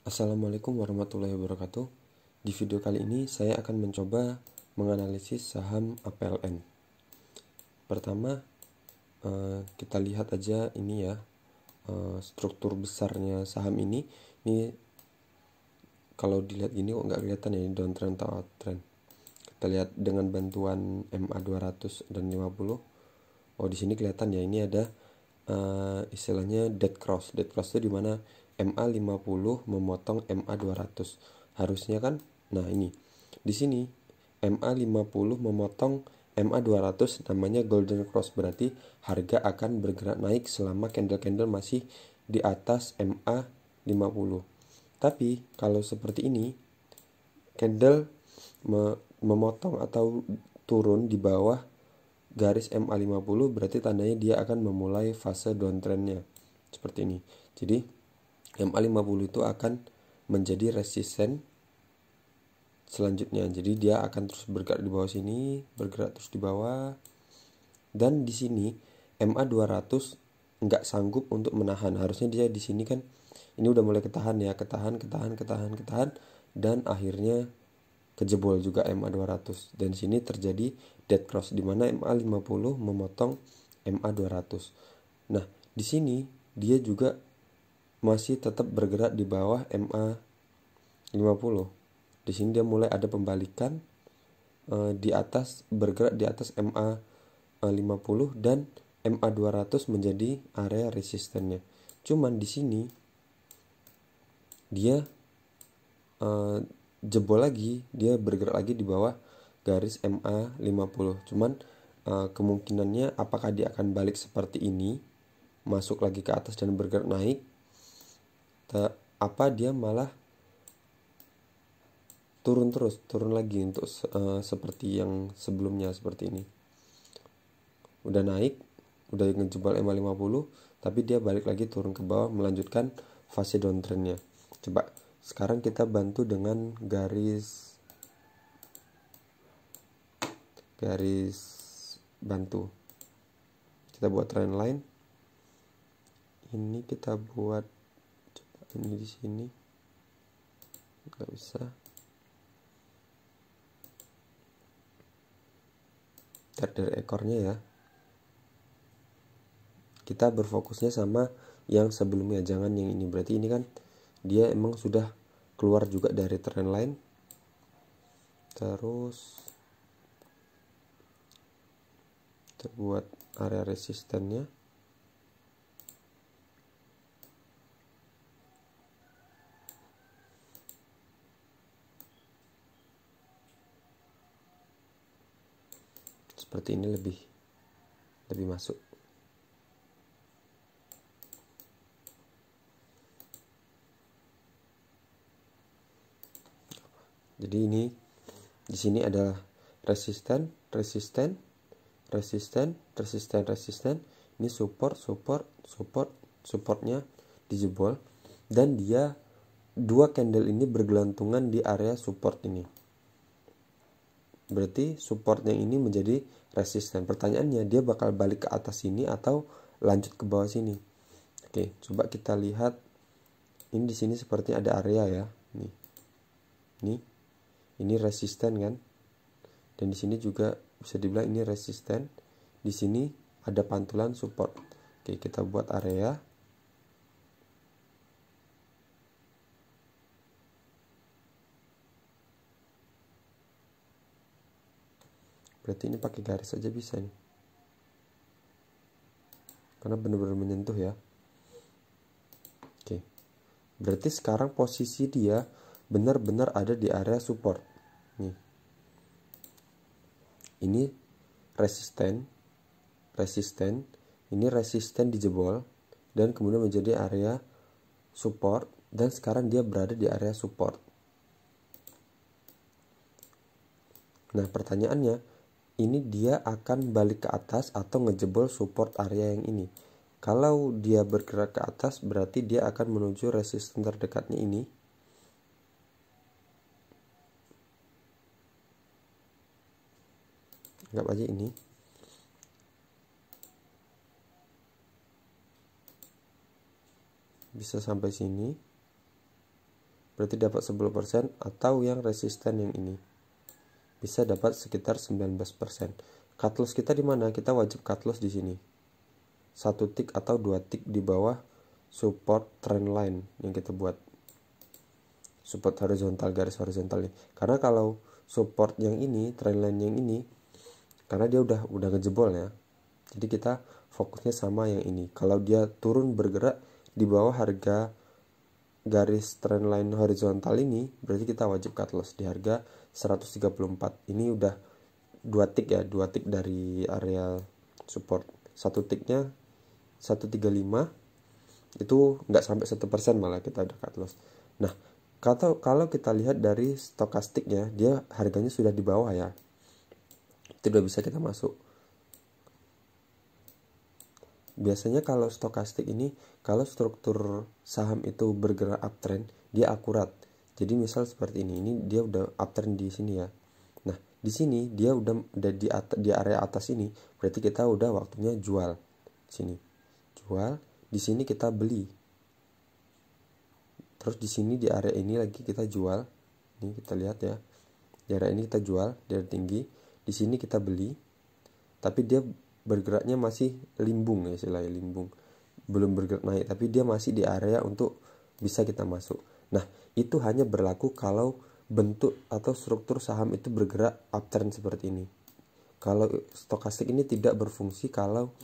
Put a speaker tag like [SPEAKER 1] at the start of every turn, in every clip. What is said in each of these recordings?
[SPEAKER 1] Assalamualaikum warahmatullahi wabarakatuh. Di video kali ini saya akan mencoba menganalisis saham APLN. Pertama, kita lihat aja ini ya, struktur besarnya saham ini. Ini kalau dilihat gini kok nggak kelihatan ya, ini downtrend atau uptrend. Kita lihat dengan bantuan MA 200 dan 50. Oh, di sini kelihatan ya, ini ada istilahnya dead cross. Dead cross itu dimana MA 50 memotong MA 200. Harusnya kan, nah ini di sini MA 50 memotong MA 200, namanya golden cross, berarti harga akan bergerak naik selama candle-candle masih di atas MA 50. Tapi kalau seperti ini, candle memotong atau turun di bawah garis MA 50, berarti tandanya dia akan memulai fase downtrendnya seperti ini. Jadi MA 50 itu akan menjadi resisten selanjutnya. Jadi dia akan terus bergerak di bawah sini, bergerak terus di bawah. Dan di sini MA 200 nggak sanggup untuk menahan. Harusnya dia di sini kan ini udah mulai ketahan ya, ketahan dan akhirnya kejebol juga MA 200. Dan sini terjadi dead cross di mana MA 50 memotong MA 200. Nah, di sini dia juga masih tetap bergerak di bawah MA 50. Di sini dia mulai ada pembalikan di atas, bergerak di atas MA 50 dan MA 200 menjadi area resistennya. Cuman di sini dia jebol lagi, dia bergerak lagi di bawah garis MA 50. Cuman kemungkinannya apakah dia akan balik seperti ini, masuk lagi ke atas dan bergerak naik, apa dia malah turun lagi untuk seperti yang sebelumnya, seperti ini. Udah naik, udah ngejebol MA 50, tapi dia balik lagi turun ke bawah, melanjutkan fase downtrendnya. Coba sekarang kita bantu dengan garis bantu. Kita buat trend line. Ini kita buat, coba ini di sini. Nggak bisa. Dari ekornya ya. Kita berfokusnya sama yang sebelumnya, jangan yang ini. Berarti ini kan dia emang sudah keluar juga dari trend line. Terus kita buat area resistennya. Seperti ini lebih masuk. Jadi ini di sini ada resisten. Ini supportnya dijebol dan dia dua candle ini bergelantungan di area support ini. Berarti supportnya ini menjadi resisten. Pertanyaannya, dia bakal balik ke atas sini atau lanjut ke bawah sini? Oke, coba kita lihat. Ini di sini seperti ada area ya. Ini resisten kan? Dan di sini juga bisa dibilang ini resisten. Di sini ada pantulan support. Oke, kita buat area. Berarti ini pakai garis aja bisa nih. Karena benar-benar menyentuh ya. Oke. Berarti sekarang posisi dia benar-benar ada di area support. Nih. Ini resisten, ini resisten dijebol dan kemudian menjadi area support, dan sekarang dia berada di area support. Nah, pertanyaannya, ini dia akan balik ke atas atau ngejebol support area yang ini? Kalau dia bergerak ke atas, berarti dia akan menuju resisten terdekatnya ini. Anggap aja ini. Bisa sampai sini. berarti dapat 10%, atau yang resisten yang ini bisa dapat sekitar 19%. Cut loss kita di mana? Kita wajib cut loss di sini. 1 tick atau 2 tick di bawah support trend line yang kita buat. Support horizontal, garis horizontal ini. Karena kalau support yang ini, trend line yang ini, karena dia udah ngejebol ya. Jadi kita fokusnya sama yang ini. Kalau dia turun bergerak di bawah harga garis trend line horizontal ini, berarti kita wajib cut loss di harga 134. Ini udah 2 tick ya, 2 tick dari area support. 1 ticknya 135, itu nggak sampai 1% malah kita udah cut loss. Nah, kalau kita lihat dari stokastiknya, dia harganya sudah di bawah ya, itu udah bisa kita masuk. Biasanya kalau stokastik ini, kalau struktur saham itu bergerak uptrend, dia akurat. Jadi misal seperti ini dia udah uptrend di sini ya. Nah, di sini dia udah di area atas ini, berarti kita udah waktunya jual. Sini jual, di sini kita beli. Terus di sini di area ini lagi kita jual. Ini kita lihat ya. Di area ini kita jual, di area tinggi. Di sini kita beli. Tapi dia bergeraknya masih limbung ya, istilahnya limbung. Belum bergerak naik, tapi dia masih di area untuk bisa kita masuk. Nah, itu hanya berlaku kalau bentuk atau struktur saham itu bergerak uptrend seperti ini. Kalau stokastik ini tidak berfungsi kalau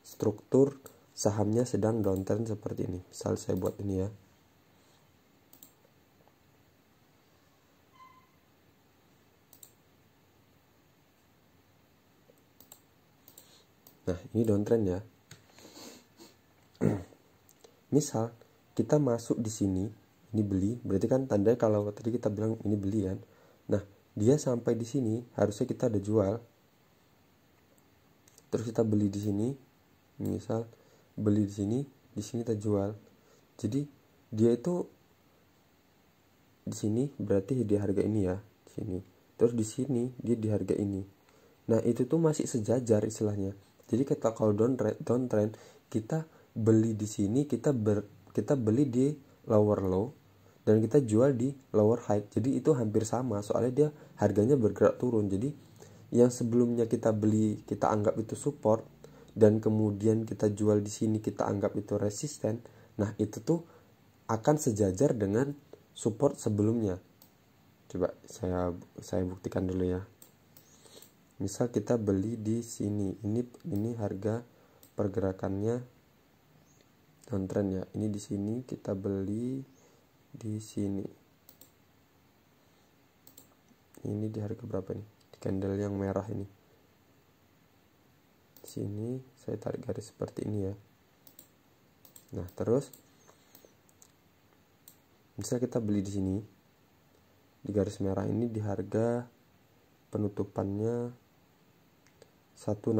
[SPEAKER 1] struktur sahamnya sedang downtrend seperti ini. Misal saya buat ini ya. Nah, ini downtrend ya. Misal kita masuk di sini, ini beli, berarti kan tandanya kalau tadi kita bilang ini beli kan. Nah, dia sampai di sini harusnya kita ada jual. Terus kita beli di sini, misal beli di sini kita jual. Jadi dia itu di sini berarti di harga ini ya, di sini. Terus di sini dia di harga ini. Nah, itu tuh masih sejajar istilahnya. Jadi kita kalau downtrend kita beli di sini, kita beli di lower low dan kita jual di lower high. Jadi itu hampir sama, soalnya dia harganya bergerak turun. Jadi yang sebelumnya kita beli kita anggap itu support, dan kemudian kita jual di sini kita anggap itu resisten. Nah, itu tuh akan sejajar dengan support sebelumnya. Coba saya buktikan dulu ya. Misal kita beli di sini, ini harga pergerakannya downtrend ya. Ini di sini kita beli di sini. Ini di harga berapa nih? Di candle yang merah ini. Di sini saya tarik garis seperti ini ya. Nah, terus misal kita beli di sini di garis merah ini di harga penutupannya 168.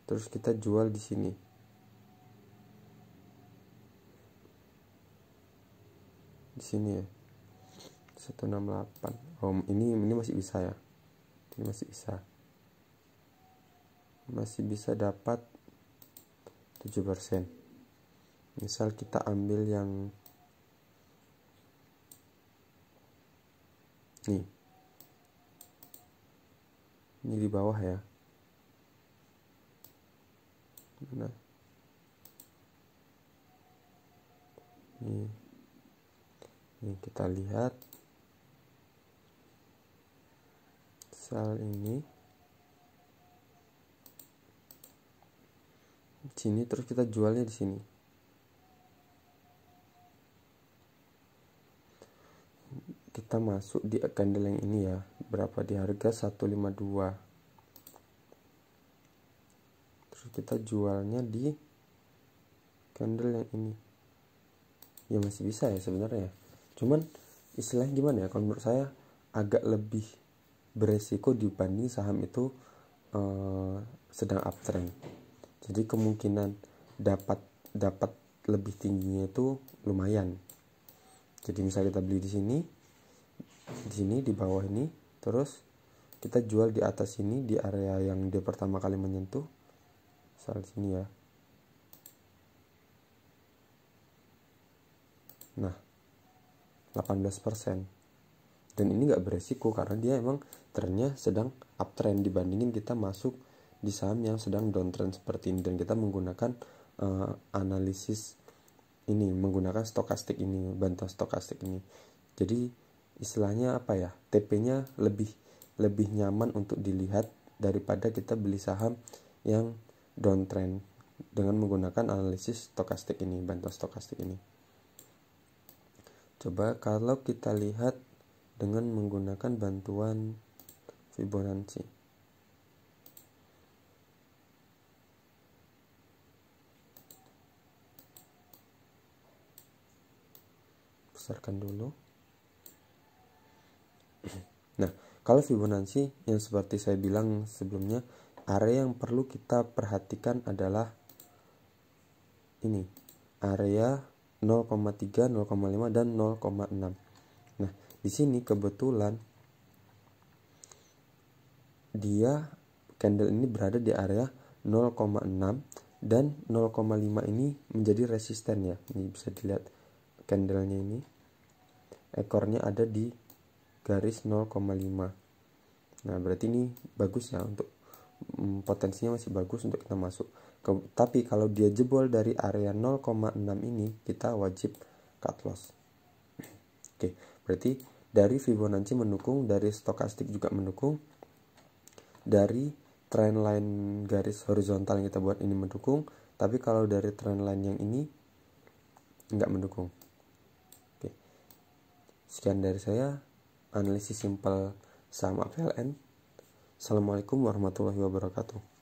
[SPEAKER 1] Terus kita jual di sini. Di sini ya. 168. Oh, ini masih bisa ya. Ini masih bisa. Masih bisa dapat 7%. Misal kita ambil yang nih. Ini di bawah ya. Mana? Ini kita lihat sel ini. Di sini terus kita jualnya di sini. Kita masuk di candle yang ini ya. Berapa di harga 152. Terus kita jualnya di candle yang ini. Ya masih bisa ya sebenarnya. Cuman istilahnya gimana ya? Kalau menurut saya agak lebih beresiko dibanding saham itu sedang uptrend. Jadi kemungkinan dapat lebih tingginya itu lumayan. Jadi misalnya kita beli di sini di bawah ini, terus kita jual di atas ini di area yang dia pertama kali menyentuh, misal sini ya. Nah, 18%. Dan ini nggak beresiko karena dia emang trennya sedang uptrend dibandingin kita masuk di saham yang sedang downtrend seperti ini, dan kita menggunakan analisis ini, menggunakan stokastik ini, bantuan stokastik ini. Jadi istilahnya apa ya, TP-nya lebih nyaman untuk dilihat daripada kita beli saham yang downtrend dengan menggunakan analisis stokastik ini, bantuan stokastik ini. Coba kalau kita lihat dengan menggunakan bantuan Fibonacci. Besarkan dulu. Nah, kalau Fibonacci yang seperti saya bilang sebelumnya, area yang perlu kita perhatikan adalah ini, area 0,3, 0,5 dan 0,6. Nah, di sini kebetulan dia candle ini berada di area 0,6 dan 0,5 ini menjadi resisten ya. Ini bisa dilihat candlenya ini. Ekornya ada di garis 0,5. Nah, berarti ini bagus ya, untuk potensinya masih bagus untuk kita masuk. Tapi kalau dia jebol dari area 0,6 ini, kita wajib cut loss. Oke, berarti dari Fibonacci mendukung, dari stokastik juga mendukung, dari trendline garis horizontal yang kita buat ini mendukung, tapi kalau dari trendline yang ini nggak mendukung. Oke, sekian dari saya, analisis simpel saham APLN. Assalamualaikum warahmatullahi wabarakatuh.